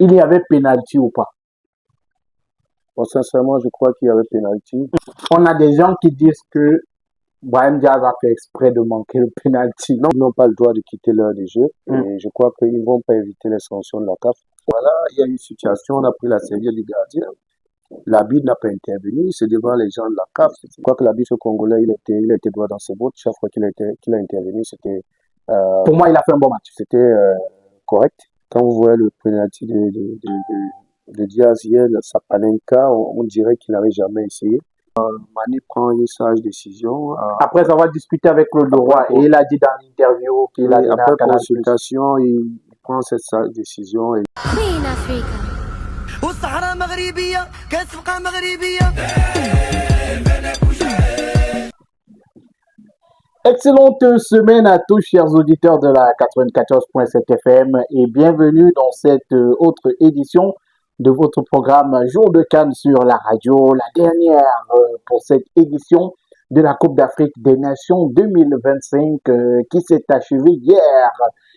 il y avait pénalty ou pas? Bon, sincèrement, je crois qu'il y avait pénalty. On a des gens qui disent que Brahim Diaz a fait exprès de manquer le pénalty. Non, ils n'ont pas le droit de quitter l'heure de jeu et je crois qu'ils ne vont pas éviter les sanctions de la CAF. Voilà, il y a une situation, on a pris la serviette du gardien. L'arbitre n'a pas intervenu, c'est devant les gens de la CAF. Je crois que l'arbitre congolais, il était droit dans ses bottes. Chaque fois qu'il a intervenu, c'était Pour moi, il a fait un bon match. c'était correct. Quand vous voyez le penalty de Diaz hier, Sapanenka, on dirait qu'il n'avait jamais essayé. Mané prend une sage décision. Après avoir discuté avec Claude Leroy, et il a dit dans l'interview qu'il a donné après à Canal+. consultation, il prend cette sage décision. Et Queen Africa. والصحراء مغربية كاس تبقى مغربية. Excellente semaine à tous, chers auditeurs de la 94.7 FM, et bienvenue dans cette autre édition de votre programme Jour de Cannes sur la radio, la dernière pour cette édition de la Coupe d'Afrique des Nations 2025 qui s'est achevée hier.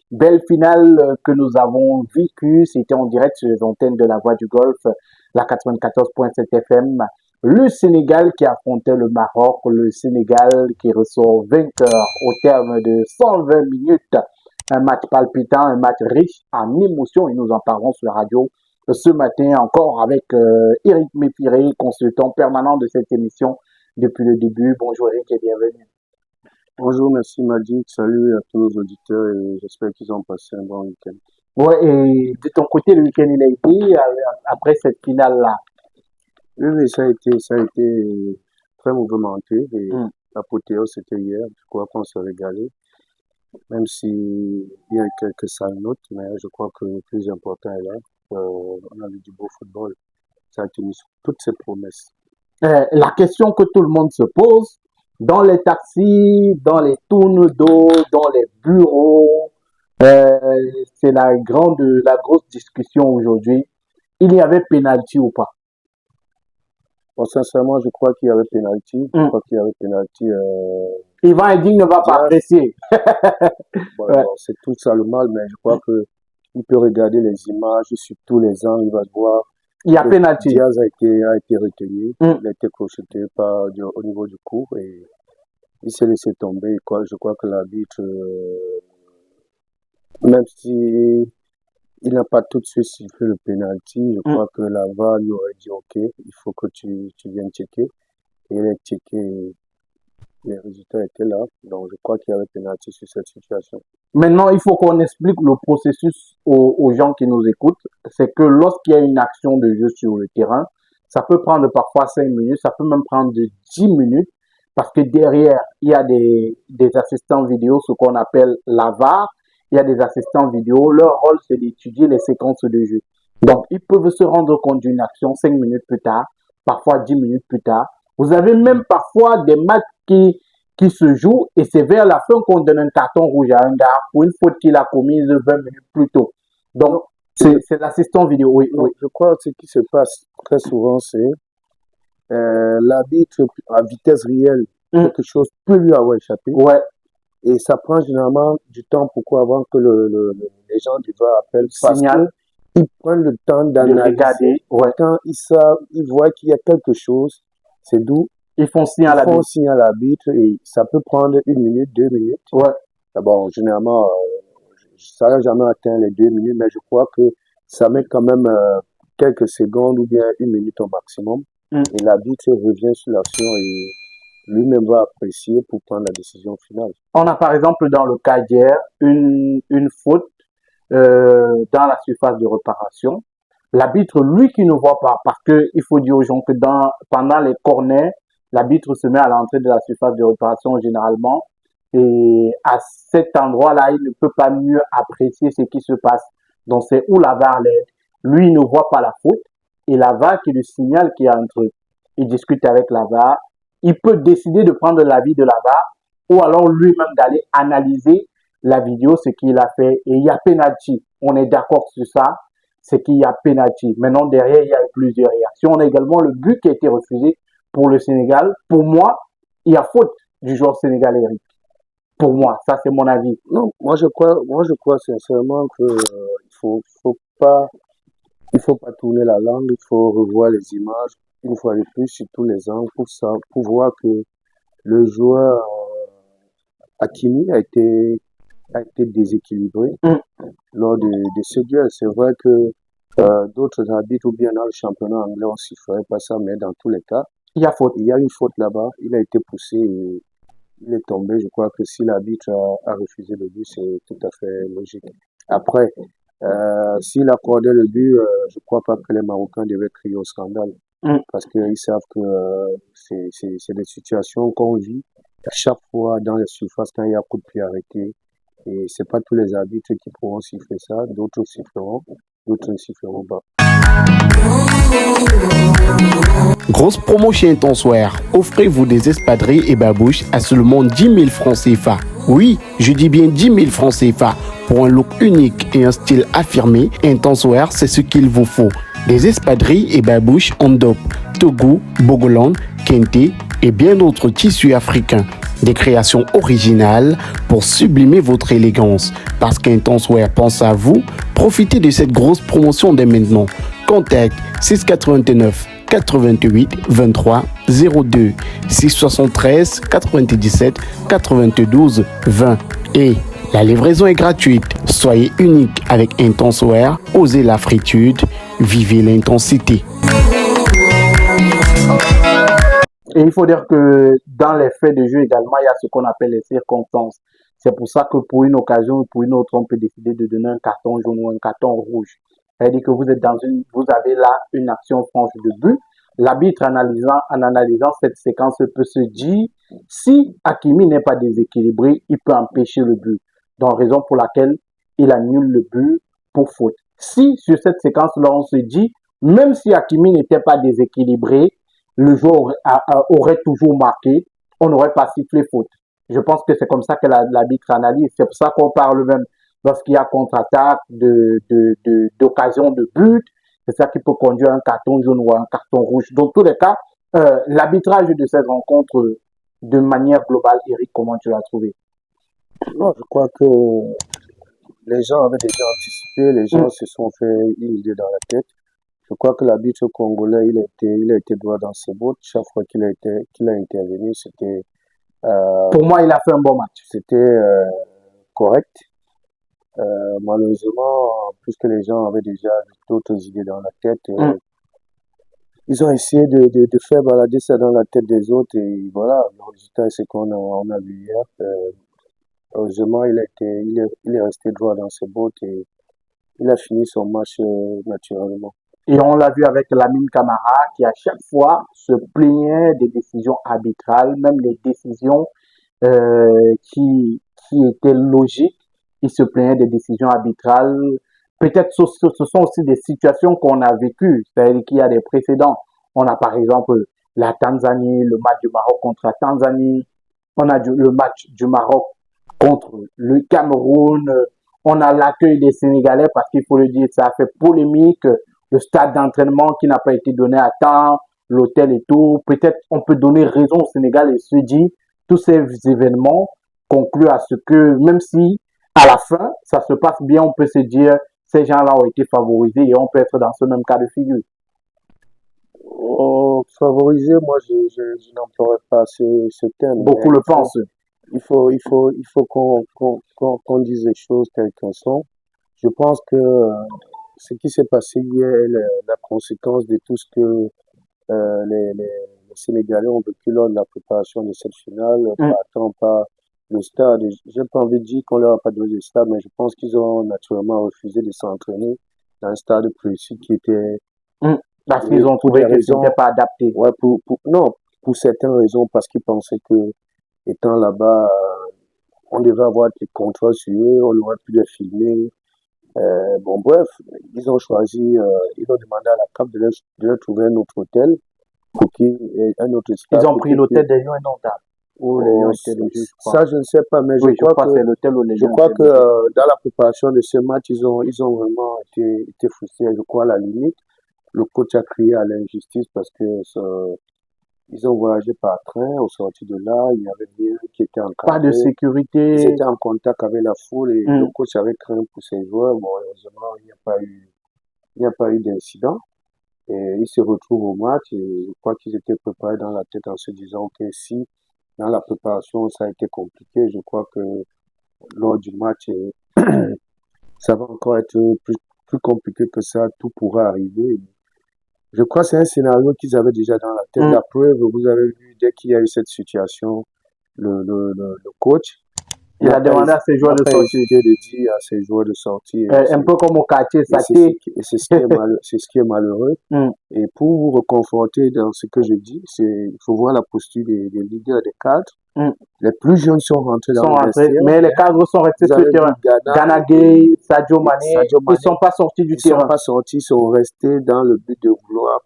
Belle finale que nous avons vécue, c'était en direct sur les antennes de la Voix du Golfe, la 94.7 FM. Le Sénégal qui affrontait le Maroc, le Sénégal qui ressort vainqueur au terme de 120 minutes. Un match palpitant, un match riche en émotions et nous en parlons sur la radio ce matin encore avec Eric Mépiré, consultant permanent de cette émission depuis le début. Bonjour Eric et bienvenue. Bonjour, merci Magic, salut à tous nos auditeurs et j'espère qu'ils ont passé un bon week-end. Ouais, et de ton côté, le week-end il a été après cette finale-là. Oui, ça a été très mouvementé et l'apothéose c'était hier, je crois qu'on s'est régalé. Même s'il y a eu quelques sales notes, mais je crois que le plus important est là. On a vu du beau football. Ça a tenu toutes ses promesses. La question que tout le monde se pose, dans les taxis, dans les tournes d'eau, dans les bureaux, c'est la grosse discussion aujourd'hui. Il y avait pénalty ou pas? Bon, sincèrement, je crois qu'il y avait pénalty. Je crois qu'il y avait pénalty. Yvan Eding ne va pas apprécier. Bon, c'est tout ça le mal, mais je crois que il peut regarder les images sur tous les angles, il va voir. Il y a pénalty. Diaz a été retenu, il a été crocheté au niveau du cou et il s'est laissé tomber. Je crois que l'arbitre, même si il n'a pas tout de suite sifflé le penalty, je crois que la VAR lui aurait dit ok, il faut que tu viennes checker. Et il a checké, les résultats étaient là, donc je crois qu'il y avait penalty sur cette situation. Maintenant, il faut qu'on explique le processus aux gens qui nous écoutent. C'est que lorsqu'il y a une action de jeu sur le terrain, ça peut prendre parfois 5 minutes, ça peut même prendre 10 minutes, parce que derrière, il y a des assistants vidéo, ce qu'on appelle la VAR. Il y a des assistants vidéo. Leur rôle, c'est d'étudier les séquences de jeu. Donc, ils peuvent se rendre compte d'une action 5 minutes plus tard, parfois 10 minutes plus tard. Vous avez même parfois des matchs qui se jouent et c'est vers la fin qu'on donne un carton rouge à un gars pour une faute qu'il a commise 20 minutes plus tôt. Donc, c'est l'assistant vidéo. Oui, oui. Je crois que ce qui se passe très souvent, c'est l'arbitre à vitesse réelle, quelque chose peut lui avoir échappé. Ouais. Et ça prend généralement du temps. Pourquoi avant que les gens du VAR appellent? Parce qu'ils prennent le temps d'analyser. Quand ils voient qu'il y a quelque chose, c'est d'où ils font signe à l'arbitre et ça peut prendre 1 minute, 2 minutes. Ouais. Bon, généralement, ça n'a jamais atteint les 2 minutes, mais je crois que ça met quand même quelques secondes ou bien 1 minute au maximum. Et l'arbitre revient sur l'action et lui-même va apprécier pour prendre la décision finale. On a par exemple dans le cas d'hier une faute dans la surface de réparation. L'arbitre, lui qui ne voit pas, parce que il faut dire aux gens que pendant les corners, l'arbitre se met à l'entrée de la surface de réparation généralement et à cet endroit-là, il ne peut pas mieux apprécier ce qui se passe. Donc c'est où la VAR l'aide. Lui, il ne voit pas la faute et la VAR qui lui signale qu'il y a un truc. Il discute avec la VAR. Il peut décider de prendre l'avis de la VAR ou alors lui-même d'aller analyser la vidéo, ce qu'il a fait. Et il y a penalty. On est d'accord sur ça. C'est qu'il y a penalty. Maintenant, derrière, il y a eu plusieurs réactions. On a également le but qui a été refusé pour le Sénégal. Pour moi, il y a faute du joueur sénégalais, Eric. Pour moi, ça c'est mon avis. Non, moi je crois sincèrement que il faut pas faut pas tourner la langue, il faut revoir les images une fois de plus sur tous les angles pour voir que le joueur Hakimi a été déséquilibré Mm. lors de ce duel. C'est vrai que d'autres arbitres ou bien dans le championnat anglais on sifflerait pas ça, mais dans tous les cas, Il y a faute. il y a une faute là-bas. Il a été poussé et il est tombé. Je crois que si l'arbitre a refusé le but, c'est tout à fait logique. Après, s'il accordait le but, je crois pas que les Marocains devaient crier au scandale Mm. parce qu'ils savent que c'est des situations qu'on vit à chaque fois dans les surfaces quand il y a coup de pied arrêté. Et c'est pas tous les arbitres qui pourront siffler ça, d'autres siffleront, d'autres ne siffleront pas. Grosse promo chez Intenseware. Offrez-vous des espadrilles et babouches à seulement 10 000 francs CFA. Oui, je dis bien 10 000 francs CFA. Pour un look unique et un style affirmé, Intenseware, c'est ce qu'il vous faut. Des espadrilles et babouches en dope, Togo, Bogoland, Kente et bien d'autres tissus africains. Des créations originales pour sublimer votre élégance. Parce qu'Intenseware pense à vous, profitez de cette grosse promotion dès maintenant. Contact 689 88 23 02 673 97 92 20 et la livraison est gratuite. Soyez unique avec Intenseware, osez la fritude, vivez l'intensité. Et il faut dire que dans les faits de jeu également, il y a ce qu'on appelle les circonstances. C'est pour ça que pour une occasion ou pour une autre, on peut décider de donner un carton jaune ou un carton rouge. C'est-à-dire que vous avez là une action franche de but. L'arbitre en analysant cette séquence peut se dire, si Hakimi n'est pas déséquilibré, il peut empêcher le but. Donc, raison pour laquelle il annule le but pour faute. Si sur cette séquence-là, on se dit, même si Hakimi n'était pas déséquilibré, le joueur aurait toujours marqué, on n'aurait pas sifflé faute. Je pense que c'est comme ça que l'arbitre analyse. C'est pour ça qu'on parle même lorsqu'il y a contre-attaque d'occasion de but. C'est ça qui peut conduire à un carton jaune ou à un carton rouge. Dans tous les cas, l'arbitrage de cette rencontre, de manière globale, Eric, comment tu l'as trouvé? Non, je crois que les gens avaient déjà anticipé, les gens se sont fait une idée dans la tête. Je crois que l'arbitre congolais, il a été droit dans ses bottes. Chaque fois qu'il a intervenu, pour moi, il a fait un bon match. C'était correct. Malheureusement, puisque les gens avaient déjà d'autres idées dans la tête, ils ont essayé de faire balader ça dans la tête des autres et voilà, le résultat c'est on a vu hier. Heureusement, il est resté droit dans ses bottes et il a fini son match naturellement. Et on l'a vu avec Lamine Camara qui à chaque fois se plaignait des décisions arbitrales, même les décisions qui étaient logiques. Il se plaignait des décisions arbitrales. Peut-être ce sont aussi des situations qu'on a vécues, c'est-à-dire qu'il y a des précédents. On a par exemple la Tanzanie, le match du Maroc contre la Tanzanie. On a le match du Maroc contre le Cameroun. On a l'accueil des Sénégalais parce qu'il faut le dire, ça a fait polémique. Le stade d'entraînement qui n'a pas été donné à temps, l'hôtel et tout. Peut-être on peut donner raison au Sénégal et se dire tous ces événements concluent à ce que même si à la fin ça se passe bien, on peut se dire ces gens-là ont été favorisés et on peut être dans ce même cas de figure. Oh, favorisé, moi je n'emploierais pas ce terme. Beaucoup le pensent. Il faut qu'on dise les choses telles qu'elles sont. Je pense que ce qui s'est passé hier est la conséquence de tout ce que les Sénégalais ont vécu lors de la préparation de cette finale, partant par le stade. J'ai pas envie de dire qu'on leur a pas donné le stade, mais je pense qu'ils ont naturellement refusé de s'entraîner dans un stade précis qui était... Parce qu'ils ont trouvé que c'était pas adapté. Ouais, non, pour certaines raisons, parce qu'ils pensaient que, étant là-bas, on devait avoir des contrôles sur eux, on aurait pu les filmer. Bon, bref, ils ont demandé à la CAF de leur trouver un autre hôtel, un autre stade. Ils ont pris l'hôtel des Lions indomptables. Ou les Lions indomptables. Ça, je ne sais pas, mais je crois que c'est l'hôtel où les je crois que dans la préparation de ce match, ils ont vraiment été frustrés. Je crois à la limite, le coach a crié à l'injustice parce que ils ont voyagé par train, au sorti de là, il y avait rien qui était encadré. Pas de sécurité. Ils étaient en contact avec la foule et le coach avait craint pour ses joueurs. Bon, heureusement, il n'y a pas eu Il n'y a pas eu d'incident. Et ils se retrouvent au match et je crois qu'ils étaient préparés dans la tête en se disant que si dans la préparation ça a été compliqué, je crois que lors du match, ça va encore être plus compliqué que ça, tout pourra arriver. Je crois que c'est un scénario qu'ils avaient déjà dans la tête. La preuve, vous avez vu, dès qu'il y a eu cette situation, le coach, Il a demandé à ses joueurs de sortir. de dire à ses joueurs de sortir. Un peu comme au quartier, ça et c'est ce qui est malheureux. Et pour vous reconforter dans ce que je dis, il faut voir la posture des leaders, des cadres. Les plus jeunes sont rentrés dans le vestiaire. Mais les cadres sont restés sur le terrain. Gana Gueye, Sadio Mané, ils ne sont pas sortis du terrain. Ils ne sont pas sortis, ils sont restés dans le but de vouloir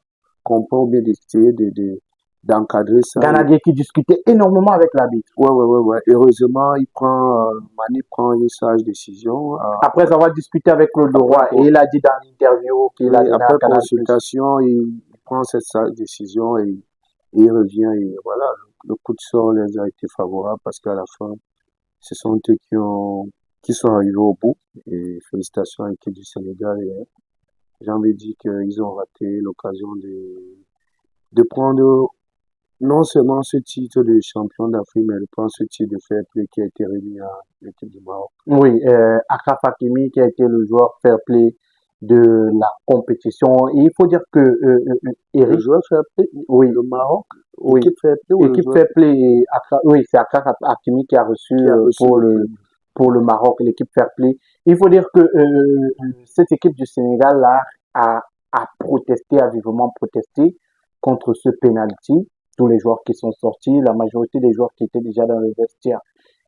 comprendre ou bien d'essayer d'encadrer ça. Gana Gueye qui discutait énormément avec l'arbitre. Ouais. Heureusement, Mané prend une sage décision. Après avoir discuté avec Claude Leroy, et il a dit dans l'interview qu'il a donné après consultation, il prend cette sage décision et il revient et voilà. Le coup de sort les a été favorable parce qu'à la fin, ce sont eux qui sont arrivés au bout. Et félicitations à l'équipe du Sénégal. Et j'ai envie de dire qu'ils ont raté l'occasion de prendre non seulement ce titre de champion d'Afrique, mais de prendre ce titre de fair play qui a été remis à l'équipe du Maroc. Oui, Achraf Hakimi qui a été le joueur fair play de la compétition. Et il faut dire que Eric, le joueur fair play, oui, le Maroc, oui, équipe fair play, oui, c'est Achraf Hakimi qui a reçu, pour le Maroc l'équipe fair play. Il faut dire que cette équipe du Sénégal là a protesté, a vivement protesté contre ce penalty. Tous les joueurs qui sont sortis, la majorité des joueurs qui étaient déjà dans le vestiaire.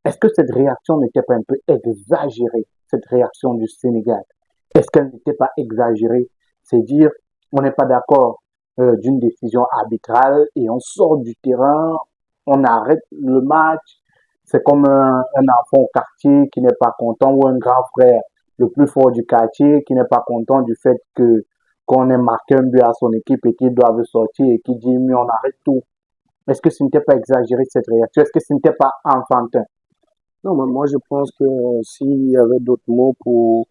Est-ce que cette réaction n'était pas un peu exagérée, cette réaction du Sénégal? Est-ce qu'elle n'était pas exagérée? C'est dire, on n'est pas d'accord d'une décision arbitrale et on sort du terrain, on arrête le match. C'est comme un enfant au quartier qui n'est pas content ou un grand frère, le plus fort du quartier, qui n'est pas content du fait qu'on ait marqué un but à son équipe et qu'il doive sortir et qui dit, mais on arrête tout. Est-ce que ce n'était pas exagéré cette réaction? Est-ce que ce n'était pas enfantin? Non, mais moi je pense que s'il y avait d'autres mots pour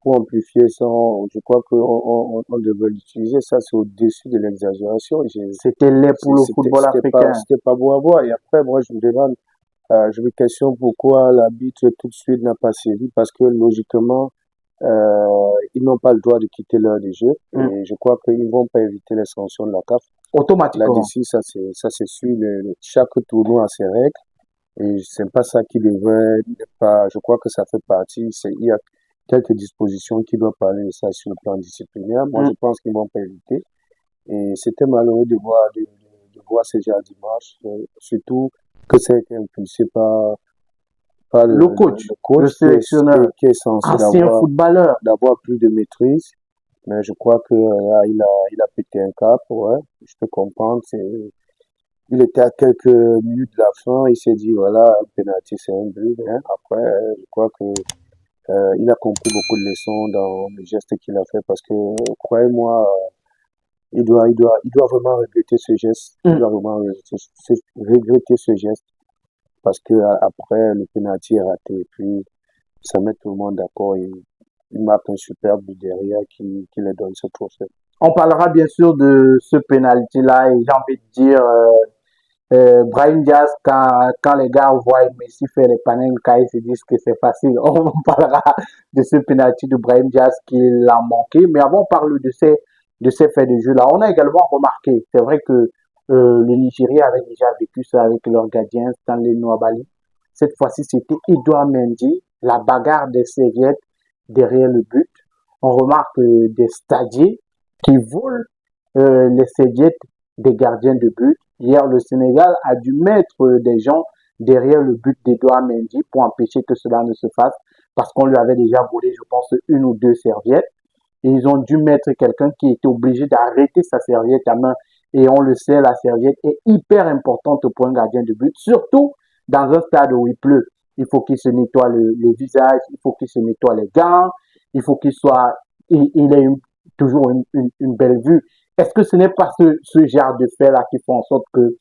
amplifier ça, je crois qu'on devait l'utiliser. Ça, c'est au-dessus de l'exagération. C'était laid pour le football africain. C'était pas beau à voir. Et après, moi, je me demande, je me questionne pourquoi l'arbitre tout de suite n'a pas sévi, parce que logiquement, ils n'ont pas le droit de quitter l'heure de jeu. Et je crois qu'ils vont pas éviter les sanctions de la CAF. Automatiquement. Là-dessus, ça c'est sûr. Chaque tournoi a ses règles. Et c'est pas ça qui devrait pas, je crois que ça fait partie, il y a quelques dispositions qui doivent parler de ça sur le plan disciplinaire. Moi, je pense qu'ils vont pas éviter. Et c'était malheureux de voir ces gens dimanche, surtout que ça a été impulsé par le coach, le sélectionneur, qui est censé ancien footballeur, d'avoir plus de maîtrise. Mais je crois que là, il a pété un cap, ouais. Je peux comprendre. Il était à quelques minutes de la fin, il s'est dit voilà, un penalty c'est un but. Hein. Après, je crois que il a compris beaucoup de leçons dans le geste qu'il a fait parce que croyez-moi, il doit vraiment regretter ce geste. Il doit vraiment regretter ce geste parce que après le penalty est raté et puis ça met tout le monde d'accord et il marque un superbe but derrière qui les donne ce trophée. On parlera bien sûr de ce penalty-là et j'ai envie de dire Brahim Diaz, quand les gars voient Messi faire les panenka, ils se disent que c'est facile. On parlera de ce penalty de Brahim Diaz qui l'a manqué. Mais avant, on parle de ces faits de jeu-là. On a également remarqué, c'est vrai que le Nigeria avait déjà vécu ça avec leur gardien Stanley Nwabali. Cette fois-ci, c'était Edouard Mendy, la bagarre des serviettes derrière le but. On remarque des stadiers qui volent les serviettes des gardiens de but. Hier, le Sénégal a dû mettre des gens derrière le but d'Edouard Mendy pour empêcher que cela ne se fasse parce qu'on lui avait déjà volé, je pense, une ou deux serviettes. Et ils ont dû mettre quelqu'un qui était obligé d'arrêter sa serviette à main. Et on le sait, la serviette est hyper importante pour un gardien de but, surtout dans un stade où il pleut. Il faut qu'il se nettoie le visage, il faut qu'il se nettoie les gants, il faut qu'il ait toujours une belle vue. Est-ce que ce n'est pas ce genre de fait-là qui font en sorte que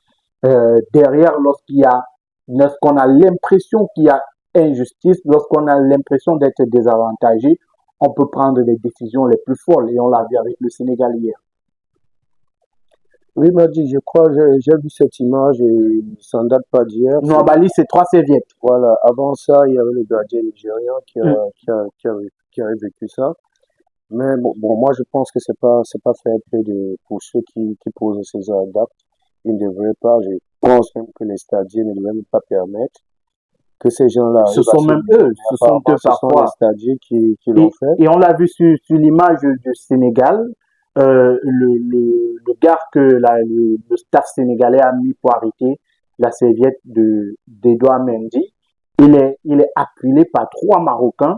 derrière, lorsqu'on a l'impression qu'il y a injustice, lorsqu'on a l'impression d'être désavantagé, on peut prendre des décisions les plus folles. Et on l'a vu avec le Sénégal hier. Oui, Madi, je crois, j'ai vu cette image et ça ne date pas d'hier. Nouabali, c'est 3 serviettes. Voilà, avant ça, il y avait le gardien nigérian qui avait vécu ça. Mais bon, moi, je pense que c'est pas fair play pour ceux qui posent ces actes. Ils ne devraient pas, je pense même que les stadiers ne devraient même pas permettre que ces gens-là. Ce sont même eux, ce sont eux Ce sont les parfois. stadiers qui l'ont fait. Et on l'a vu sur l'image du Sénégal, le gars que le staff sénégalais a mis pour arrêter la serviette d'Edouard Mendy, il est acculé par trois Marocains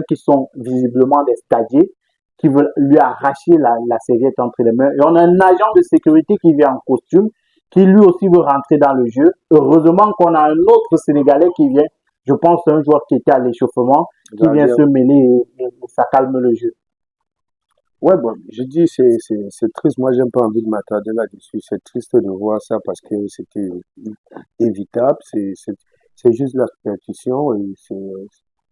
qui sont visiblement des stadiers, qui veulent lui arracher la serviette entre les mains. Et on a un agent de sécurité qui vient en costume, qui lui aussi veut rentrer dans le jeu. Heureusement qu'on a un autre Sénégalais qui vient, je pense un joueur qui était à l'échauffement, qui vient se mêler et ça calme le jeu. Ouais, bon, je dis, c'est triste. Moi, j'ai pas envie de m'attarder là-dessus. C'est triste de voir ça parce que c'était évitable. C'est juste la répétition et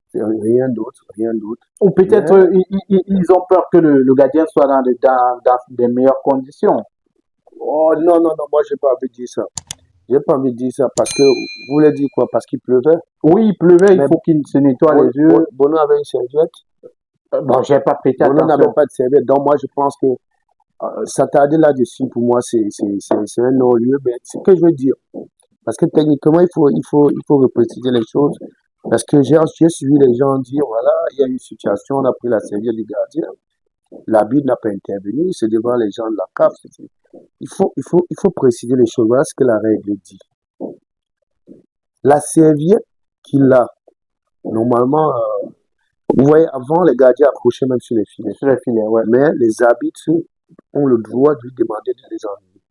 c'est rien d'autre, rien d'autre. Ou peut-être ils ont peur que le gardien soit dans des meilleures conditions. Oh, non, non, non, moi, j'ai pas envie de dire ça. J'ai pas envie de dire ça parce que, vous voulez dire quoi? Parce qu'il pleuvait? Oui, il pleuvait, il faut qu'il se nettoie les yeux. Bono avait une serviette. Bon, j'ai pas prêté Bono attention. n'avait pas de serviette. Donc, moi, je pense que s'attarder là-dessus, pour moi, c'est un non-lieu. Mais c'est ce que je veux dire. Parce que techniquement, il faut repréciser les choses. Parce que j'ai suivi les gens dire, voilà, il y a une situation, on a pris la serviette du gardien. L'arbitre n'a pas intervenu, c'est devant les gens de la CAF. Il faut préciser les choses. Voilà ce que la règle dit. La serviette qu'il a, normalement, vous voyez, avant, les gardiens accrochaient même sur les filets. Sur les filets, ouais. Mais les arbitres ont le droit de lui demander de les enlever.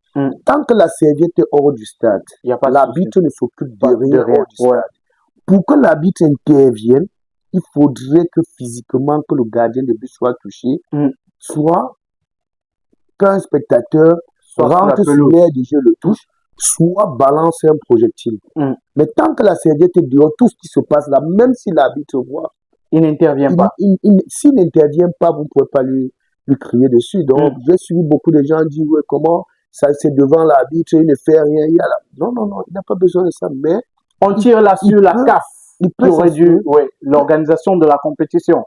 Tant que la serviette est hors du stade, l'arbitre ne s'occupe de rien hors du stade. Pour que l'arbitre intervienne, il faudrait que physiquement, que le gardien de but soit touché, soit qu'un spectateur rentre sur l'air du jeu, le touche, soit balance un projectile. Mais tant que la serviette est dehors, tout ce qui se passe là, même si l'arbitre voit, il n'intervient pas. S'il n'intervient pas, vous ne pouvez pas lui crier dessus. Donc, j'ai suivi beaucoup de gens dire, ouais, comment ça, c'est devant l'arbitre, il ne fait rien. Non, non, non, il n'a pas besoin de ça. Mais on tire là sur la CAF, qui aurait dû, l'organisation de la compétition.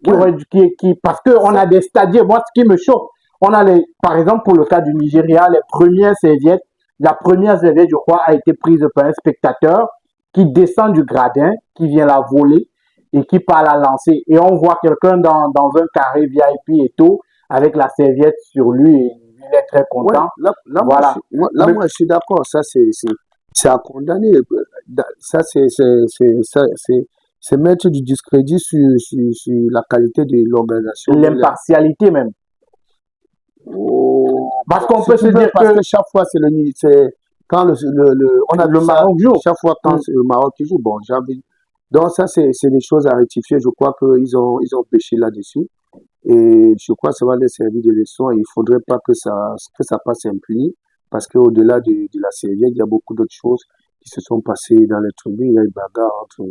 Parce qu'on a des stadiers, moi, ce qui me choque, on a par exemple, pour le cas du Nigeria, les premières serviettes, la première serviette, je crois, a été prise par un spectateur qui descend du gradin, qui vient la voler et qui part la lancer. Et on voit quelqu'un dans un carré VIP et tout, avec la serviette sur lui, et il est très content. Ouais, voilà. Moi, je suis d'accord. Ça, c'est à condamner. Ça, c'est mettre du discrédit sur la qualité de l'organisation. L'impartialité même. Parce qu'on peut se dire que chaque fois, c'est quand on a le Maroc joue. Chaque fois quand c'est le Maroc qui joue, bon, j'ai envie. Donc ça, c'est des choses à rectifier. Je crois qu'ils ont péché là-dessus. Et je crois que ça va les servir de leçon. Il faudrait pas que ça passe impuni. Parce qu'au-delà de la serviette, il y a beaucoup d'autres choses qui se sont passées dans les tribunes. Il y a une bagarre entre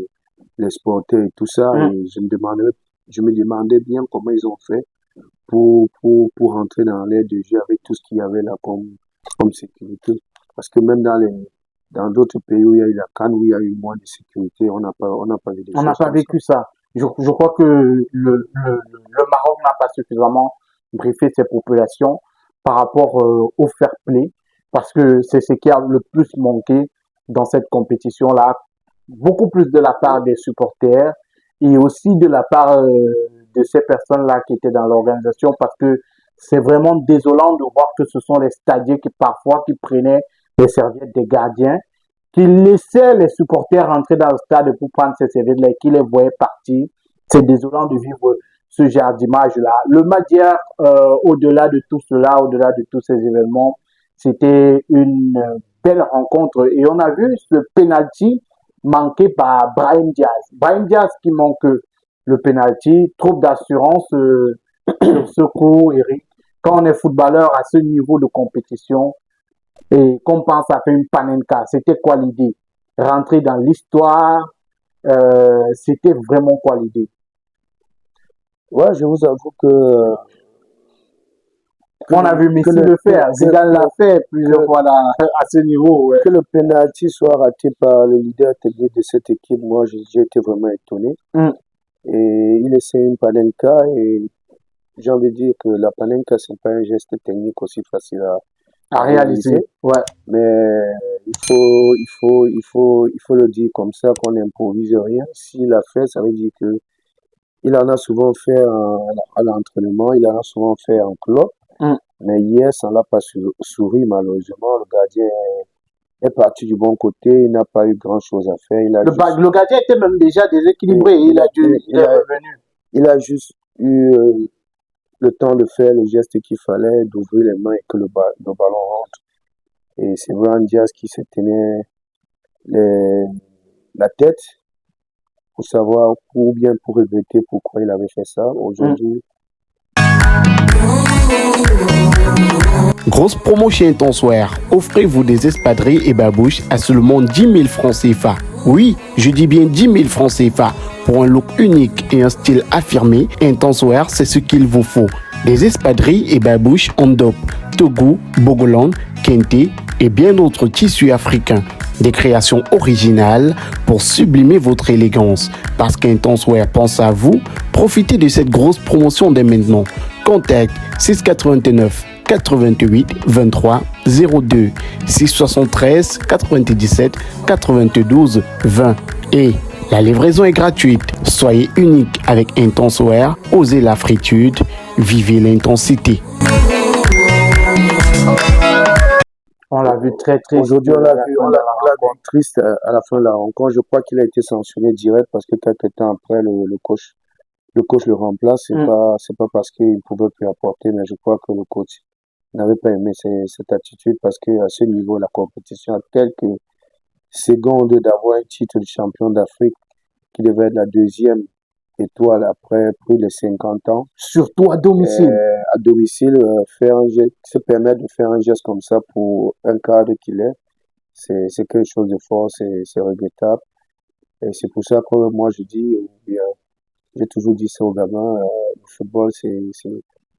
les sportifs et tout ça. Et je me demandais bien comment ils ont fait pour rentrer dans l'air de jeu avec tout ce qu'il y avait là comme sécurité. Parce que même dans d'autres pays où il y a eu la CAN, où il y a eu moins de sécurité, on n'a pas vécu ça. On n'a pas vécu ça. Je crois que le Maroc n'a pas suffisamment briefé ses populations par rapport au fair play, parce que c'est ce qui a le plus manqué dans cette compétition-là. Beaucoup plus de la part des supporters et aussi de la part de ces personnes-là qui étaient dans l'organisation, parce que c'est vraiment désolant de voir que ce sont les stadiers qui prenaient les serviettes des gardiens, qui laissaient les supporters rentrer dans le stade pour prendre ces serviettes-là et qui les voyaient partir. C'est désolant de vivre ce genre d'image-là. Le match d'hier, au-delà de tout cela, au-delà de tous ces événements, c'était une belle rencontre. Et on a vu ce penalty manqué par Brahim Diaz. Brahim Diaz qui manque le penalty, trop d'assurance sur ce coup, Eric. Quand on est footballeur à ce niveau de compétition et qu'on pense à faire une panenka, c'était quoi l'idée? Rentrer dans l'histoire, c'était vraiment quoi l'idée? Ouais, je vous avoue On a vu Messi le faire, Zidane l'a fait plusieurs fois à ce niveau. Ouais. que le penalty soit raté par le leader technique de cette équipe, moi, j'ai été vraiment étonné. Et il essaie une panenka et j'ai envie de dire que la panenka, c'est pas un geste technique aussi facile à réaliser. Ouais. Mais il faut le dire comme ça qu'on n'improvise rien. S'il a fait, ça veut dire que il en a souvent fait à l'entraînement, il en a souvent fait en club. Mais hier, ça n'a pas souri, malheureusement. Le gardien est parti du bon côté, il n'a pas eu grand-chose à faire. Le gardien était même déjà déséquilibré, il est revenu. Il a juste eu le temps de faire le geste qu'il fallait, d'ouvrir les mains et que le ballon rentre. Et c'est Brahim Diaz qui se tenait la tête pour savoir, ou bien pour regretter pourquoi il avait fait ça. Aujourd'hui, Grosse promo chez Intenseware. Offrez-vous des espadrilles et babouches à seulement 10 000 francs CFA. Oui, je dis bien 10 000 francs CFA. Pour un look unique et un style affirmé, Intenseware, c'est ce qu'il vous faut. Des espadrilles et babouches en DOP, Togo, Bogolan, Kente et bien d'autres tissus africains. Des créations originales pour sublimer votre élégance. Parce qu'Intenseware pense à vous, profitez de cette grosse promotion dès maintenant. Contact 689 88 23 02 673 97 92 20 et la livraison est gratuite. Soyez unique avec Intenseware, osez la fritude, vivez l'intensité. On l'a vu très triste. Aujourd'hui, on l'a vu triste à la fin de la rencontre. Je crois qu'il a été sanctionné direct parce que quelques temps après, le coach le remplace. C'est pas parce qu'il pouvait plus apporter, mais je crois que le coach n'avait pas aimé cette attitude parce que à ce niveau, la compétition a quelques secondes d'avoir un titre de champion d'Afrique qui devait être la deuxième étoile après plus de 50 ans. Surtout à domicile. À domicile, se permettre de faire un geste comme ça pour un cadre qu'il est, c'est quelque chose de fort, c'est regrettable. Et c'est pour ça que moi je dis, j'ai toujours dit ça aux gamins, le football c'est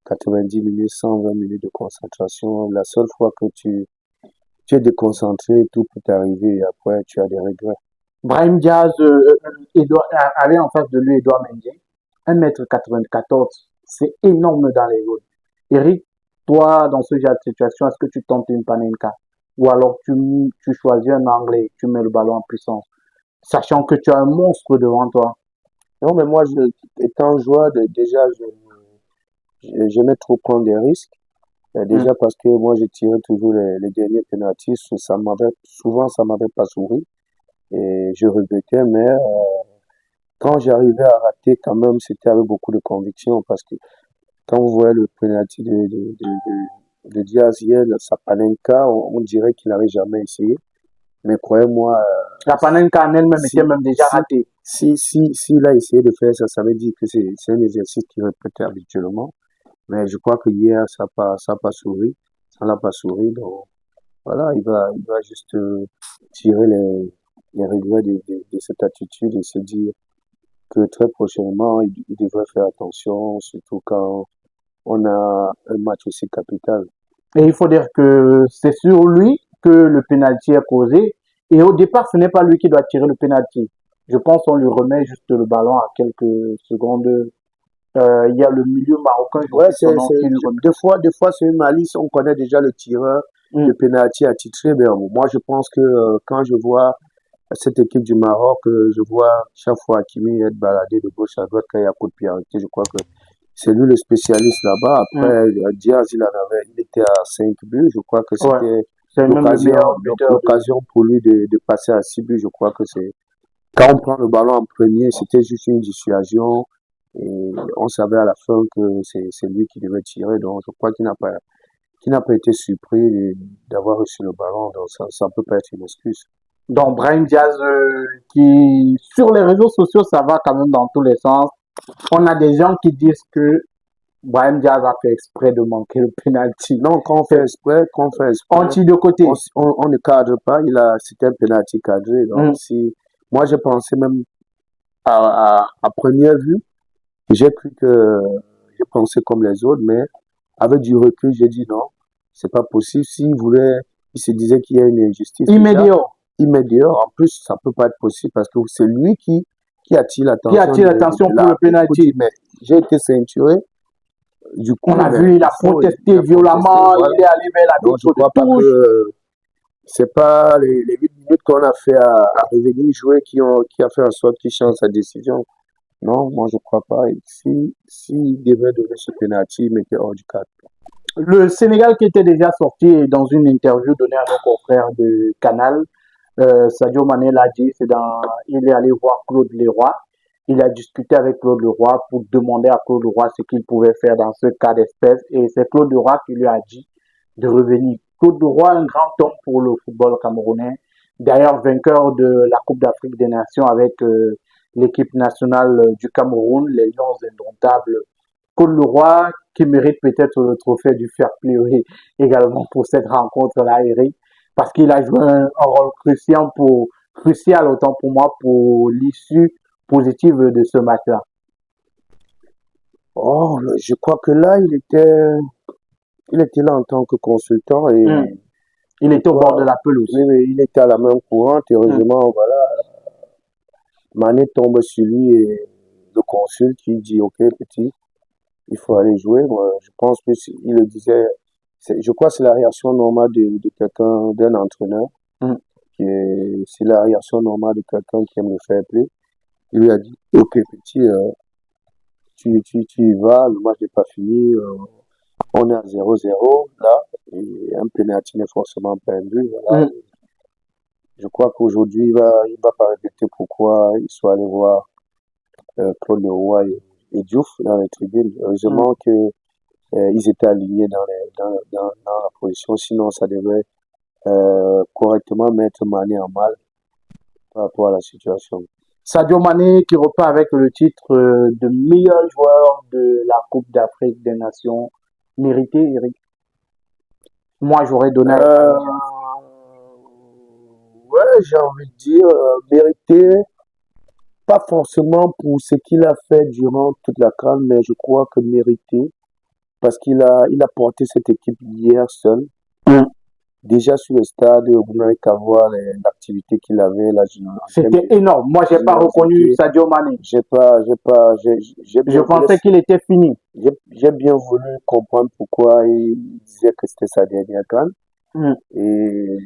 90 minutes, 120 minutes de concentration. La seule fois que tu es déconcentré, tout peut t'arriver et après tu as des regrets. Brahim Diaz avait en face de lui Edouard Mendy, 1m94. C'est énorme dans les zones. Eric, toi, dans ce genre de situation, est-ce que tu tentes une panenka? Ou alors tu choisis un anglais, tu mets le ballon en puissance, sachant que tu as un monstre devant toi? Non, mais moi, étant joueur, déjà, j'aimais trop prendre des risques. Déjà parce que moi, je tirais toujours les derniers pénaltys. Souvent, ça m'avait pas souri. Et je regrettais, mais quand j'arrivais à rater, quand même, c'était avec beaucoup de conviction parce que quand vous voyez le penalty de Diaz hier, sa panenka, on dirait qu'il n'avait jamais essayé. Mais croyez-moi, la panenka en elle-même était même déjà ratée. S'il a essayé de faire ça, ça veut dire que c'est un exercice qu'il répète habituellement. Mais je crois que hier, ça n'a pas souri. Ça n'a pas souri. Donc, voilà, il va juste tirer les regrets de cette attitude et se dire que très prochainement, il devrait faire attention, surtout quand on a un match aussi capital. Et il faut dire que c'est sur lui que le pénalty est causé. Et au départ, ce n'est pas lui qui doit tirer le pénalty. Je pense qu'on lui remet juste le ballon à quelques secondes. Il y a le milieu marocain. Ouais, des fois, c'est une malice. On connaît déjà le tireur de pénalty attitré. Mais moi, je pense que quand je vois cette équipe du Maroc, je vois chaque fois Hakimi être baladé de gauche à droite quand il y a coup de pied arrêté. Je crois que c'est lui le spécialiste là-bas. Après, Diaz, il était à 5 buts. Je crois que c'était l'occasion pour lui de passer à 6 buts. Je crois que quand on prend le ballon en premier, c'était juste une dissuasion. Et on savait à la fin que c'est lui qui devait tirer. Donc, je crois qu'il n'a pas été surpris d'avoir reçu le ballon. Donc, ça peut pas être une excuse. Donc, Brahim Diaz, qui, sur les réseaux sociaux, ça va quand même dans tous les sens. On a des gens qui disent que Brahim Diaz a fait exprès de manquer le penalty. Non, quand on fait exprès, on tire de côté. On ne cadre pas. C'était un penalty cadré. Donc, moi, j'ai pensé même à première vue J'ai cru que, j'ai pensé comme les autres, mais avec du recul, j'ai dit non, c'est pas possible. Il se disait qu'il y a une injustice déjà, Immédiat. immédiat. En plus, ça peut pas être possible parce que c'est lui qui attire Qui l'attention attire l'attention pour le l'arbitre pour dire, penalty. mais j'ai été ceinturé. Du coup, On a mais vu, il a protesté violemment, voilà. il est allé vers Donc, je l'arbitre de crois pas touche. que c'est pas les 8 minutes qu'on a fait à revenir jouer qui a fait en sorte qu'il change sa décision. Non, moi je crois pas. Et s'il devait donner ce penalty, il mettait hors du cadre. Le Sénégal qui était déjà sorti dans une interview donnée à nos confrères de Canal, Sadio Mané l'a dit, il est allé voir Claude Leroy. Il a discuté avec Claude Leroy pour demander à Claude Leroy ce qu'il pouvait faire dans ce cas d'espèce. Et c'est Claude Leroy qui lui a dit de revenir. Claude Leroy, un grand homme pour le football camerounais. D'ailleurs, vainqueur de la Coupe d'Afrique des Nations avec l'équipe nationale du Cameroun, les Lions indomptables. Claude Leroy, qui mérite peut-être le trophée du fair play également pour cette rencontre-là, Eric, parce qu'il a joué un rôle crucial autant pour moi pour l'issue positive de ce match-là. Oh, je crois que là, il était là en tant que consultant et il était au bord de la pelouse. Oui, il était à la main courante. Heureusement, voilà, Mané tombe sur lui et le consul qui dit, OK, petit, il faut aller jouer. Moi, je pense que il le disait, je crois que c'est la réaction normale de quelqu'un, d'un entraîneur. C'est la réaction normale de quelqu'un qui aime le fair play. Il lui a dit, OK, petit, tu y vas, le match n'est pas fini, on est à 0-0, là, et un penalty n'est forcément pas un but, voilà. Je crois qu'aujourd'hui, il va pas répéter pourquoi il soit allé voir Claude Leroy et Diouf dans les tribunes. Heureusement que ils étaient alignés dans la position, sinon ça devait correctement mettre Mané en mal par rapport à la situation. Sadio Mané qui repart avec le titre de meilleur joueur de la Coupe d'Afrique des Nations. Mérité, Eric? Moi, j'aurais donné ouais, j'ai envie de dire mérité, pas forcément pour ce qu'il a fait durant toute la CAN, mais je crois que mérité parce il a porté cette équipe hier seul. Déjà sur le stade, vous n'avez qu'à voir l'activité qu'il avait, la générosité. C'était énorme. Moi, j'ai pas reconnu Sadio Mané. Je pensais qu'il était fini. J'ai bien voulu comprendre pourquoi il disait que c'était sa dernière CAN. Et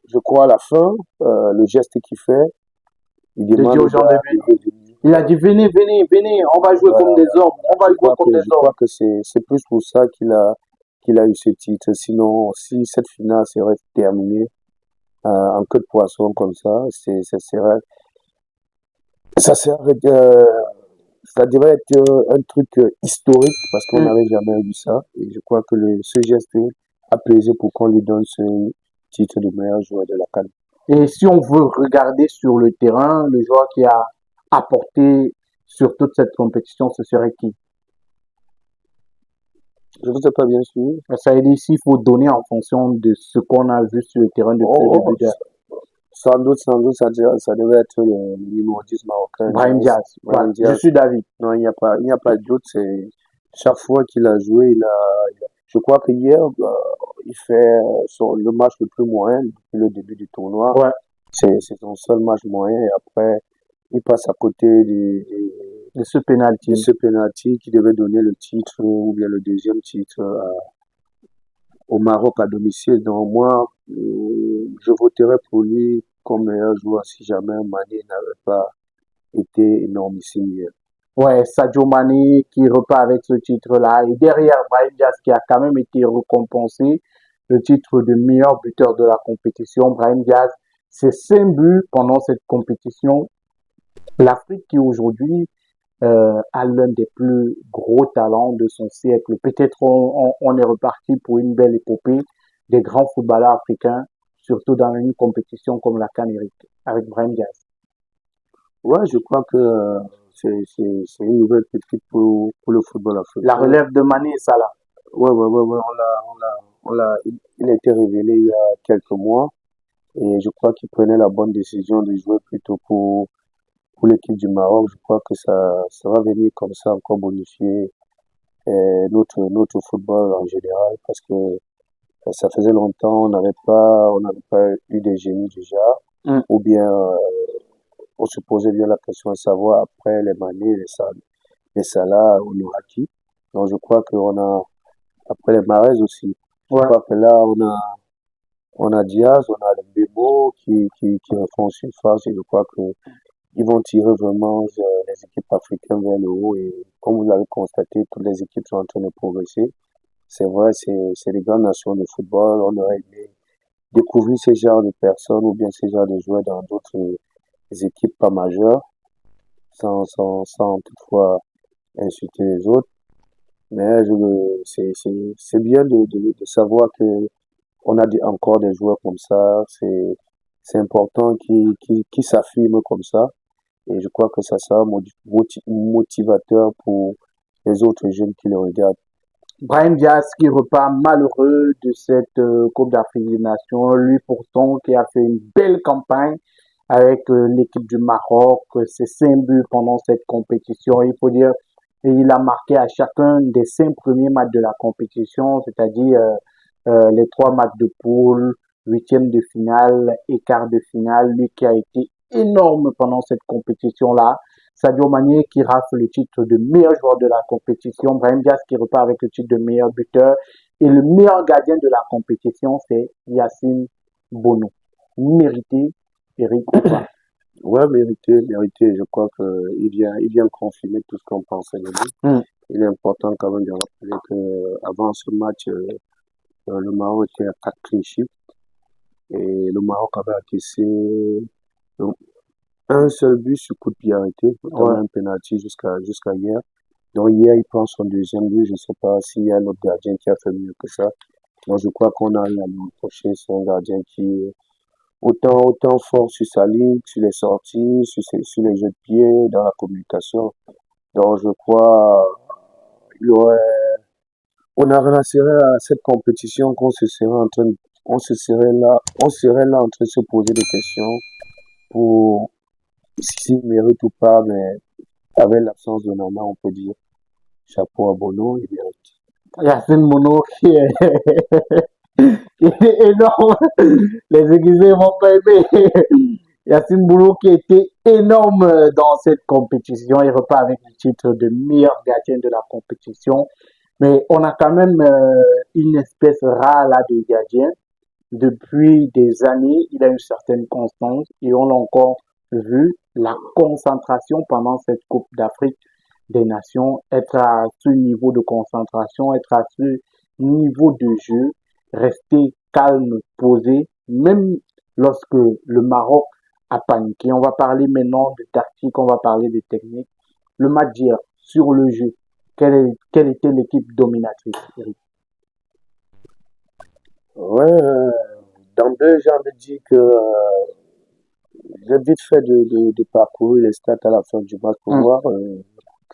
je crois à la fin, le geste qu'il fait, il demande aux gens de venir. Il a dit venez, on va jouer comme des hommes, Je crois que c'est plus pour ça qu'il a eu ce titre. Sinon, si cette finale serait terminée en queue de poisson comme ça, ça devrait être un truc historique parce qu'on n'avait jamais vu ça. Et je crois que ce geste a pesé pour qu'on lui donne ce titre de meilleur joueur de la CAN. Et si on veut regarder sur le terrain, le joueur qui a apporté sur toute cette compétition, ce serait qui? Je ne vous ai pas bien suivi. Ça veut dire s'il faut donner en fonction de ce qu'on a vu sur le terrain depuis le début de... Sans doute, ça devait être le numéro 10 marocain. Brahim Diaz. Je suis David. Non, il n'y a pas de doute. Chaque fois qu'il a joué, je crois que hier, il fait le match le plus moyen depuis le début du tournoi. Ouais. C'est son seul match moyen et après, il passe à côté de ce penalty. Qui devait donner le titre ou bien le deuxième titre au Maroc à domicile. Donc moi, je voterais pour lui comme meilleur joueur si jamais Mané n'avait pas été énormissime hier. Ouais, Sadio Mané qui repart avec ce titre-là. Et derrière, Brahim Diaz qui a quand même été récompensé le titre de meilleur buteur de la compétition. Brahim Diaz, c'est 5 buts pendant cette compétition. L'Afrique qui aujourd'hui a l'un des plus gros talents de son siècle. Peut-être on est reparti pour une belle épopée des grands footballeurs africains, surtout dans une compétition comme la CAN avec Brahim Diaz. Ouais, je crois que c'est une nouvelle petite pour le football africain. La relève de Mané et Salah. Ouais, il a été révélé il y a quelques mois et je crois qu'il prenait la bonne décision de jouer plutôt pour pour l'équipe du Maroc, je crois que ça va venir comme ça encore bonifier notre football en général parce que ça faisait longtemps, on n'avait pas eu des génies du genre, ou bien on se posait bien la question de savoir après les Mané, les Salah, on aura qui. Donc je crois qu'on a, après les Mahrez aussi, je crois que là on a Diaz, on a les Mbemo qui font surface et je crois que ils vont tirer vraiment les équipes africaines vers le haut et comme vous l'avez constaté, toutes les équipes sont en train de progresser. C'est vrai, c'est les grandes nations de football. On aurait aimé découvrir ce genre de personnes ou bien ce genre de joueurs dans d'autres équipes pas majeures, sans toutefois insulter les autres. Mais c'est bien de savoir que on a encore des joueurs comme ça. C'est important qui s'affirment comme ça. Et je crois que ça sera motivateur pour les autres jeunes qui le regardent. Brahim Diaz qui repart malheureux de cette Coupe d'Afrique des Nations, lui pourtant qui a fait une belle campagne avec l'équipe du Maroc, ses 5 buts pendant cette compétition, il faut dire, il a marqué à chacun des 5 premiers matchs de la compétition, c'est-à-dire les 3 matchs de poule, huitième de finale et quart de finale, lui qui a été énorme pendant cette compétition-là. Sadio Mané qui rafle le titre de meilleur joueur de la compétition, Brahim Diaz qui repart avec le titre de meilleur buteur et le meilleur gardien de la compétition, c'est Yacine Bono. Mérité, Eric ou pas? Ouais, mérité. Je crois il vient confirmer tout ce qu'on pensait de lui. Il est important quand même de rappeler que avant ce match, le Maroc était à 4 clean sheets et le Maroc avait encaissé un seul but sur coup de pied arrêté, notamment un penalty jusqu'à hier. Donc hier, il prend son deuxième but. Je ne sais pas s'il y a un autre gardien qui a fait mieux que ça. Donc je crois qu'on a rien à lui reprocher. C'est un gardien qui est autant fort sur sa ligne, sur les sorties, sur les jeux de pied, dans la communication. Donc je crois on a relancé à cette compétition qu'on se serait en train on serait là en train de se poser des questions pour s'il mérite ou pas, mais avec l'absence de Nana, on peut dire chapeau à Bono, il mérite. Yacine Bono qui est énorme. Les aiguisés vont pas aimer. Yacine Bono qui était énorme dans cette compétition. Il repart avec le titre de meilleur gardien de la compétition. Mais on a quand même une espèce rare là de gardien. Depuis des années, il a une certaine constance et on l'a encore vu, la concentration pendant cette Coupe d'Afrique des Nations, être à ce niveau de concentration, être à ce niveau de jeu, rester calme, posé, même lorsque le Maroc a paniqué. On va parler maintenant de tactique, on va parler de technique. Le match d'hier, sur le jeu, quelle était l'équipe dominatrice, Eric? Ouais, d'emblée, j'ai envie de dire que j'ai vite fait de parcourir les stats à la fin du match pour voir.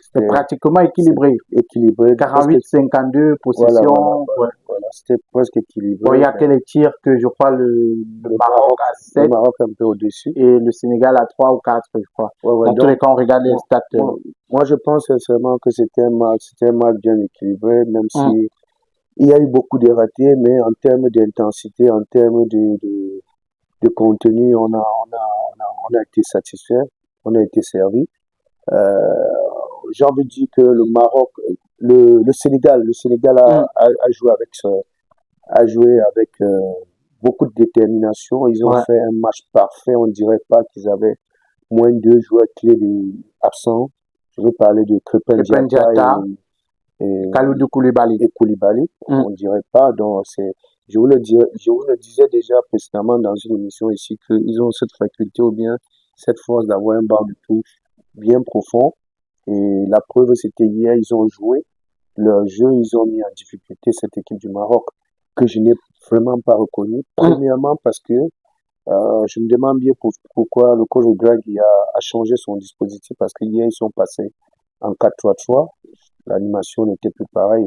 C'était pratiquement équilibré. Équilibré. 48-52 possession. Voilà, c'était presque équilibré. Bon, il y a que les tirs que je crois le Maroc a 7. Le Maroc un peu au-dessus. Et le Sénégal a 3 ou 4, je crois. Dans tous les cas, on regarde les stats. Moi, je pense sincèrement que c'était un match bien équilibré, même si il y a eu beaucoup de ratés, mais en termes d'intensité, en termes de contenu, on a été satisfait, on a été servi. J'ai envie de dire que le Maroc, le Sénégal a joué avec beaucoup de détermination. Ils ont fait un match parfait. On dirait pas qu'ils avaient moins de 2 joueurs clés absents. Je veux parler de Krépin Diatta et Kalidou Koulibaly. On dirait pas. Donc je vous le disais déjà précédemment dans une émission ici qu'ils ont cette faculté ou bien cette force d'avoir un banc de touche bien profond. Et la preuve, c'était hier, ils ont joué leur jeu, ils ont mis en difficulté cette équipe du Maroc que je n'ai vraiment pas reconnue. Premièrement parce que je me demande bien pourquoi le coach Greg a changé son dispositif parce qu'hier, ils sont passés en 4-3-3. L'animation n'était plus pareille.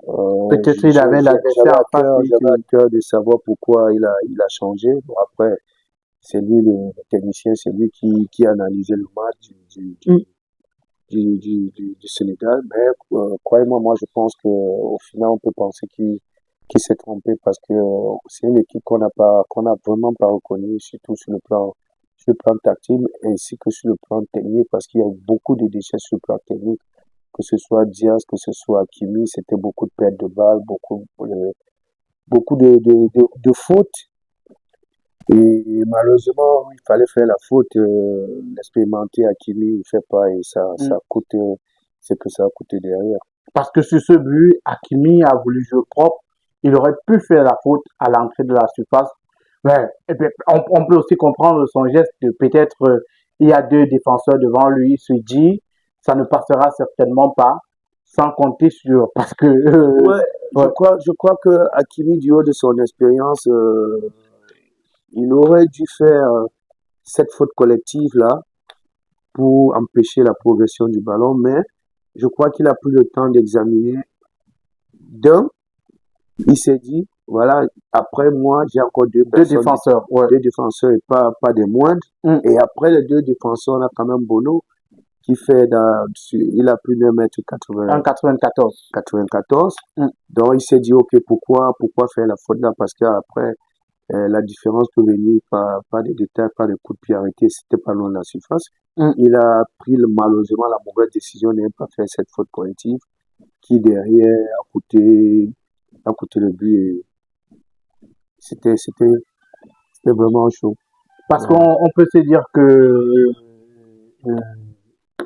Peut-être il avait l'adversaire en face. J'avais à cœur de savoir pourquoi il a changé. Bon, après, c'est lui le technicien, c'est lui qui a analysé le match du Sénégal. Mais croyez-moi, moi je pense que au final on peut penser qu'il s'est trompé parce que c'est une équipe qu'on a vraiment pas reconnue, surtout sur le plan tactique ainsi que sur le plan technique parce qu'il y a eu beaucoup de déchets sur le plan technique, que ce soit Diaz, que ce soit Hakimi, c'était beaucoup de pertes de balles, beaucoup de fautes. Et malheureusement, il fallait faire la faute, l'expérimenter Hakimi, il fait pas et ça coûte, c'est que ça a coûté derrière. Parce que sur ce but, Hakimi a voulu jouer propre. Il aurait pu faire la faute à l'entrée de la surface. Mais et puis, on peut aussi comprendre son geste. Peut-être il y a deux défenseurs devant lui. Il se dit, ça ne passera certainement pas, sans compter sur parce que Je crois que Hakimi, du haut de son expérience, il aurait dû faire cette faute collective là pour empêcher la progression du ballon, mais je crois qu'il a pris le temps d'examiner. Il s'est dit, voilà, après moi, j'ai encore deux défenseurs, deux défenseurs et pas des moindres. Et après les deux défenseurs, on a quand même Bono qui fait il a plus d'un mètre 94. Donc il s'est dit, ok, pourquoi faire la faute là? Parce qu'après, la différence peut venir par des détails, par des coups de pied arrêtés, c'était pas loin de la surface. Il a pris malheureusement la mauvaise décision de ne pas faire cette faute collective qui derrière a coûté le but et c'était vraiment chaud. Parce qu'on peut se dire que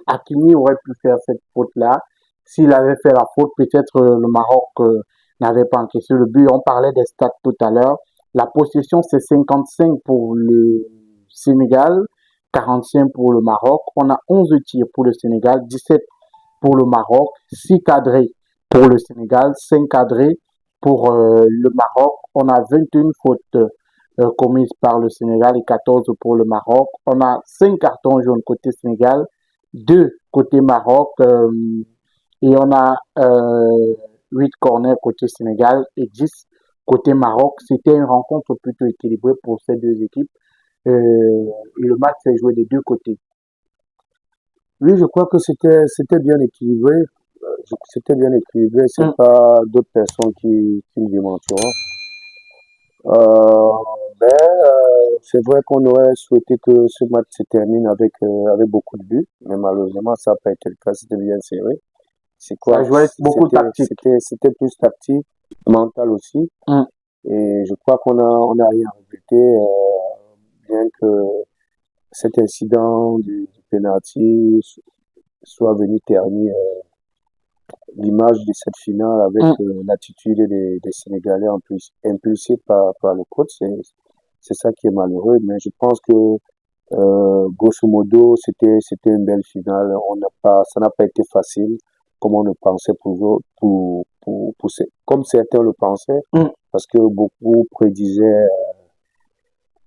Hakimi aurait pu faire cette faute-là. S'il avait fait la faute, peut-être le Maroc n'avait pas encaissé le but. On parlait des stats tout à l'heure. La possession, c'est 55 pour le Sénégal, 45 pour le Maroc. On a 11 tirs pour le Sénégal, 17 pour le Maroc, 6 cadrés pour le Sénégal, 5 cadrés pour le Maroc. On a 21 fautes commises par le Sénégal et 14 pour le Maroc. On a 5 cartons jaunes côté Sénégal, 2 côté Maroc et on a 8 corners côté Sénégal et 10 côté Maroc. C'était une rencontre plutôt équilibrée pour ces deux équipes et le match s'est joué des deux côtés. Oui, je crois que c'était bien équilibré. C'était bien équilibré, c'est pas d'autres personnes qui me démentiront. C'est vrai qu'on aurait souhaité que ce match se termine avec beaucoup de buts, mais malheureusement ça n'a pas été le cas, c'était bien serré. C'est quoi? Ça jouait beaucoup tactique. C'était plus tactique, mental aussi. Et je crois qu'on a rien regretté, bien que cet incident du penalty soit venu terminer l'image de cette finale avec l'attitude des Sénégalais impulsés par le coach. C'est ça qui est malheureux, mais je pense que grosso modo c'était une belle finale. Ça n'a pas été facile comme on le pensait comme certains le pensaient, parce que beaucoup prédisaient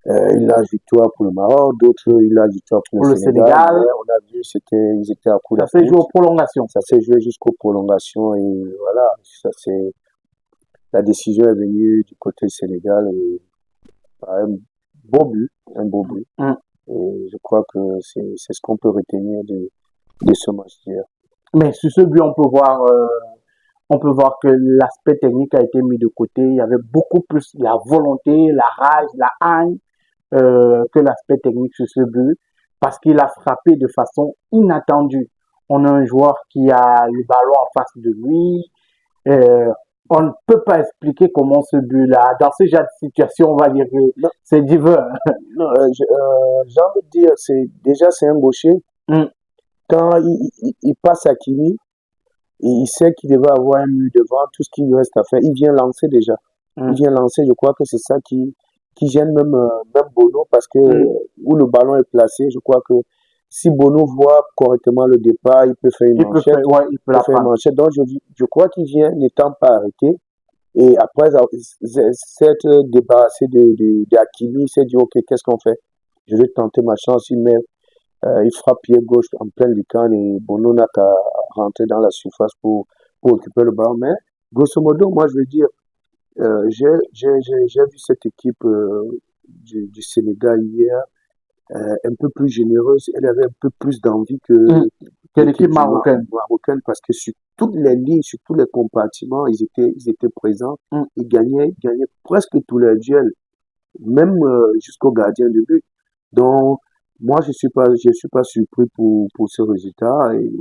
une large victoire pour le Maroc, d'autres une large victoire pour le Sénégal. On a vu ils étaient à coup de. Ça s'est joué aux prolongations. Ça s'est joué jusqu'aux prolongations et voilà, la décision est venue du côté Sénégal et un beau but. Et je crois que c'est ce qu'on peut retenir de ce match d'hier. Mais sur ce but, on peut voir que l'aspect technique a été mis de côté. Il y avait beaucoup plus la volonté, la rage, la haine que l'aspect technique sur ce but, parce qu'il a frappé de façon inattendue. On a un joueur qui a le ballon en face de lui. On ne peut pas expliquer comment ce but-là, dans ce genre de situation, on va dire que c'est divin. Non, j'ai envie de dire, c'est un gaucher. Quand il passe à Kimi, il sait qu'il devait avoir un mur devant, tout ce qu'il lui reste à faire, il vient lancer déjà. Il vient lancer, je crois que c'est ça qui gêne même Bono, parce que où le ballon est placé, je crois que si Bono voit correctement le départ, il peut faire une manchette. Il peut faire une manchette. Donc je crois qu'il vient n'étant pas arrêté. Et après s'être débarrassé de Hakimi, il s'est dit ok, qu'est-ce qu'on fait? Je vais tenter ma chance, il frappe pied gauche en pleine lucarne et Bono n'a qu'à rentrer dans la surface pour occuper le ballon. Mais grosso modo, moi je veux dire, j'ai vu cette équipe du Sénégal hier, un peu plus généreuse. Elle avait un peu plus d'envie que Que l'équipe marocaine. marocaine parce que sur toutes les lignes, sur tous les compartiments, ils étaient présents. Ils gagnaient presque tous les duels, même jusqu'au gardien de but. Donc, moi, je suis pas surpris pour ce résultat. Et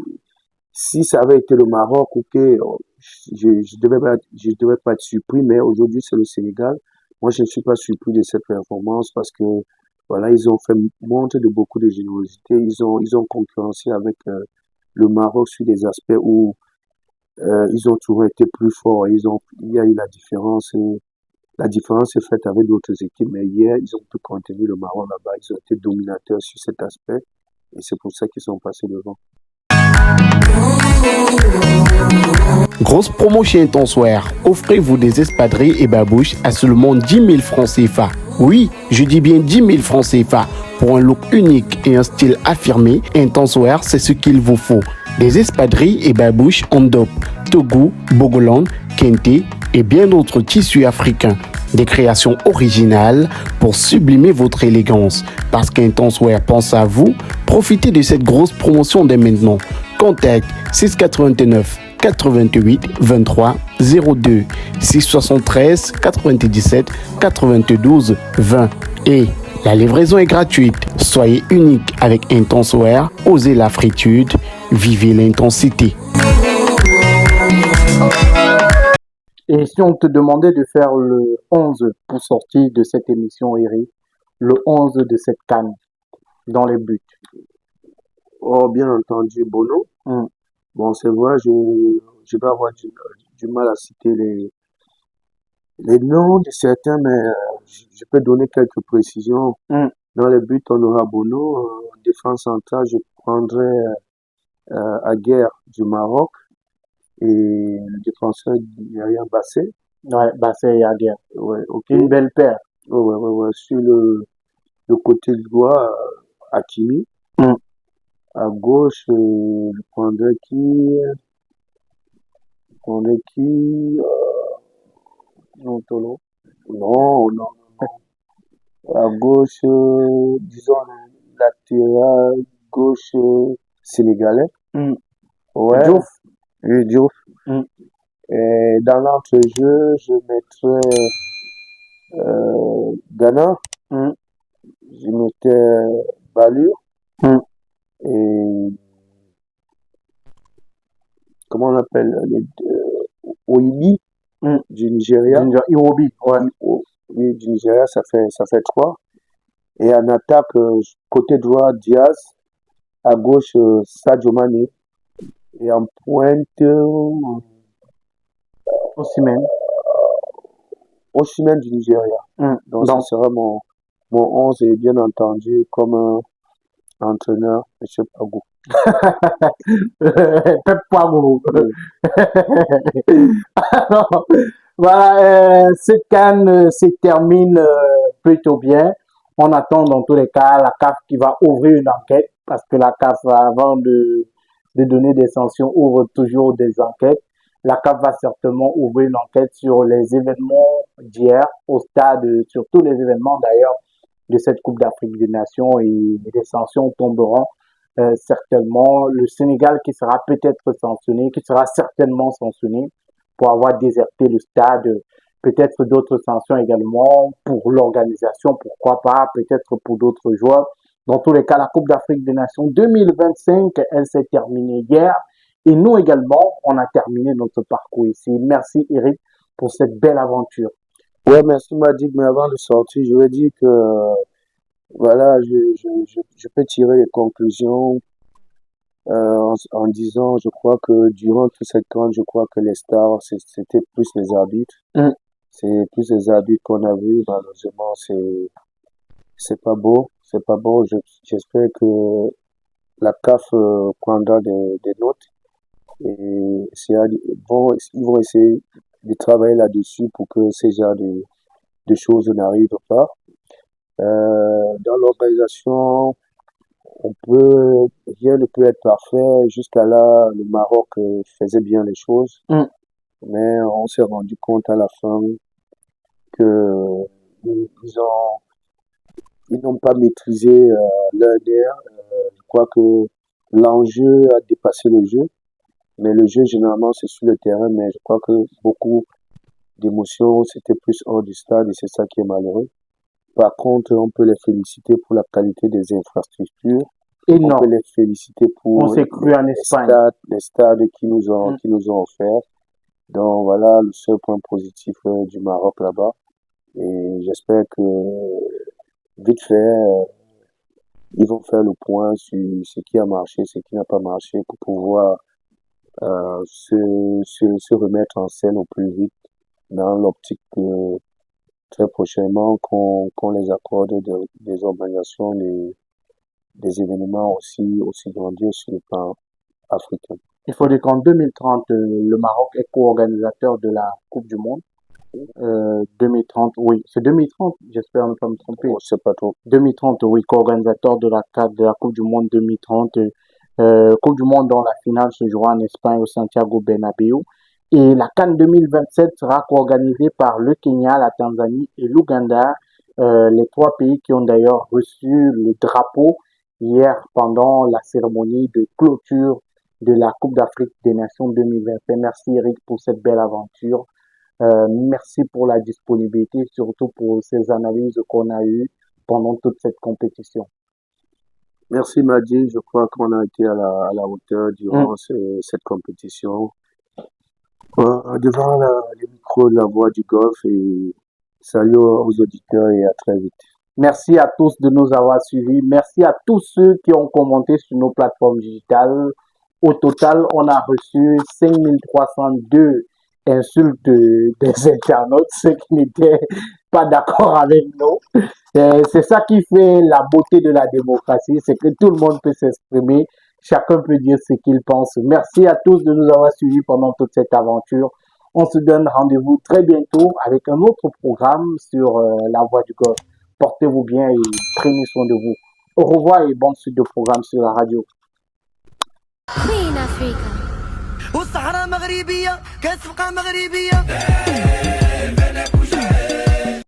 si ça avait été le Maroc, ok, je devais pas être surpris, mais aujourd'hui, c'est le Sénégal. Moi, je ne suis pas surpris de cette performance parce que, voilà, ils ont fait montre de beaucoup de générosité. Ils ont concurrencé avec le Maroc sur des aspects où ils ont toujours été plus forts. Il y a eu la différence. La différence est faite avec d'autres équipes, mais hier, ils ont pu contenir le Maroc là-bas. Ils ont été dominateurs sur cet aspect, et c'est pour ça qu'ils sont passés devant. Grosse promo chez Intenseware. Offrez-vous des espadrilles et babouches à seulement 10 000 francs CFA. Oui, je dis bien 10 000 francs CFA. Pour un look unique et un style affirmé, Intenseware, c'est ce qu'il vous faut. Des espadrilles et babouches en dope, Togo, Bogoland, Kente et bien d'autres tissus africains. Des créations originales pour sublimer votre élégance. Parce qu'Intenseware pense à vous, profitez de cette grosse promotion dès maintenant. Contact 689 88 23 02 673 97 92 20 et la livraison est gratuite. Soyez unique avec Intenseware, osez la fritude, vivez l'intensité. Et si on te demandait de faire le 11 pour sortir de cette émission, Eric, le 11 de cette CAN dans les buts. Oh, bien entendu, Bono. Bon, c'est vrai, je vais avoir du mal à citer les noms de certains, mais je peux donner quelques précisions. Dans les buts, on aura Bono. En défense centrale, je prendrai Aguerre du Maroc et le défenseur derrière Bassé. Ouais, Bassé et Aguerre. Ouais, ok. Une belle paire. Ouais. Sur le côté droit, Hakimi. À gauche, je prendrais qui? Tolo. Non. À gauche, disons latéral gauche sénégalais. Ouais. Diouf. Oui, Diouf. Et dans l'entrejeu, je mettrais Ghana. Je mettrais Balure. Et comment on appelle Oibi du Nigeria. Iwobi, ouais. Oui, du Nigeria, ça fait 3. Et en attaque, côté droit, Diaz. À gauche, Sadio Mané. Et en pointe, Osimhen du Nigeria. Donc, ça sera mon 11 et bien entendu, comme entraîneur, M. Pagou. Pep Pagou. Alors, voilà, cette CAN se termine plutôt bien. On attend dans tous les cas la CAF qui va ouvrir une enquête parce que la CAF, avant de donner des sanctions, ouvre toujours des enquêtes. La CAF va certainement ouvrir une enquête sur les événements d'hier au stade, sur tous les événements d'ailleurs de cette Coupe d'Afrique des Nations et des sanctions tomberont certainement. Le Sénégal qui sera peut-être sanctionné, qui sera certainement sanctionné pour avoir déserté le stade. Peut-être d'autres sanctions également pour l'organisation, pourquoi pas, peut-être pour d'autres joueurs. Dans tous les cas, la Coupe d'Afrique des Nations 2025, elle s'est terminée hier. Et nous également, on a terminé notre parcours ici. Merci Eric pour cette belle aventure. Ouais, merci Madik, mais avant de sortir, je vais dire que voilà, je peux tirer les conclusions en disant, je crois que durant toute cette CAN, je crois que les stars, c'était plus les arbitres. C'est plus les arbitres qu'on a vus. Malheureusement, c'est pas beau. C'est pas beau. J'espère que la CAF prendra des notes et ils vont essayer de travailler là-dessus pour que ces genres de choses n'arrivent pas. Dans l'organisation, rien ne peut être parfait. Jusqu'à là, le Maroc faisait bien les choses, mais on s'est rendu compte à la fin que ils ont ils n'ont pas maîtrisé leur air. Je crois que l'enjeu a dépassé le jeu, mais le jeu généralement c'est sur le terrain, mais je crois que beaucoup d'émotions c'était plus hors du stade et c'est ça qui est malheureux. Par contre, on peut les féliciter pour la qualité des infrastructures. Et On non, peut les féliciter on pour s'est cru en Espagne. les stades qui nous ont offert. Donc voilà le seul point positif du Maroc là-bas. Et j'espère que vite fait, ils vont faire le point sur ce qui a marché, ce qui n'a pas marché pour pouvoir se remettre en scène au plus vite dans l'optique que très prochainement qu'on les accorde des organisations, des événements aussi grandioses sur le plan africain. Il faut dire qu'en 2030, le Maroc est co-organisateur de la Coupe du Monde. 2030, oui, c'est 2030, j'espère ne pas me tromper. Je sais pas trop. 2030, oui, co-organisateur de la Coupe du Monde 2030. Coupe du Monde dont la finale se jouera en Espagne au Santiago Bernabéu. Et la CAN 2027 sera co-organisée par le Kenya, la Tanzanie et l'Ouganda, les trois pays qui ont d'ailleurs reçu le drapeau hier pendant la cérémonie de clôture de la Coupe d'Afrique des Nations 2020. Merci Eric pour cette belle aventure. Merci pour la disponibilité, surtout pour ces analyses qu'on a eues pendant toute cette compétition. Merci Madi, je crois qu'on a été à la hauteur durant cette compétition. Devant les micros de la Voix du Golfe et salut aux auditeurs et à très vite. Merci à tous de nous avoir suivis. Merci à tous ceux qui ont commenté sur nos plateformes digitales. Au total, on a reçu 5302 insultes des internautes, ceux qui n'étaient pas d'accord avec nous. C'est ça qui fait la beauté de la démocratie, c'est que tout le monde peut s'exprimer, chacun peut dire ce qu'il pense. Merci à tous de nous avoir suivis pendant toute cette aventure. On se donne rendez-vous très bientôt avec un autre programme sur la Voix du Golfe. Portez-vous bien et prenez soin de vous. Au revoir et bonne suite de programme sur la radio. والصحراء مغربية كتبقى مغربية